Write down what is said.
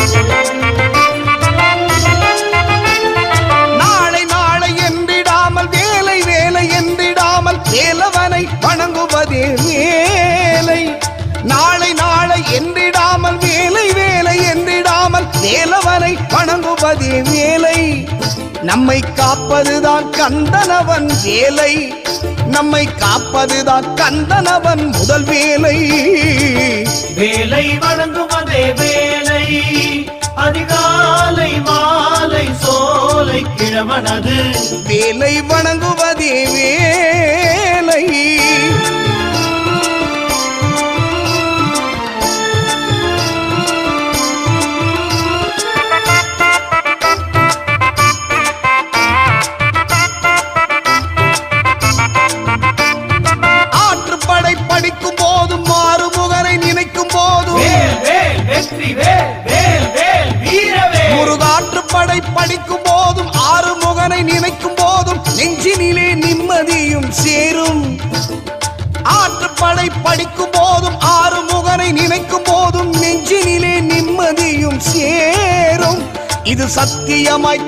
என்றிடாமல் நாளை நாளை என்றிடாமல் வேலை வேலை என்றிடாமல் வேலவனை வணங்குவதே வேலை. நாளை நாளை என்றிடாமல் வேலை வேலை என்றிடாமல் வேலவனை வணங்குவதே வேலை. நம்மை காப்பதுதான் கந்தனவன் வேலை. நம்மை காப்பதுதான் கந்தனவன் முதல் வேலை. வேலை வணங்குவதே வேலை. அதிகாலை மாலை சோலை கிழவனது வேலை வணங்குவதே வேலை. படிக்கும் போதும் மாறுமுகனை நினைக்கும் போதும் முருகாற்றுப்படை படிக்கும் போதும் ஆறுமுகனை நினைக்கும் போதும் நெஞ்சினிலே நிம்மதியும் சேரும். ஆற்றுப்படை படிக்கும் போதும் ஆறுமுகனை நினைக்கும் போதும் நெஞ்சினிலே நிம்மதியும் சேரும். இது சத்தியமாய்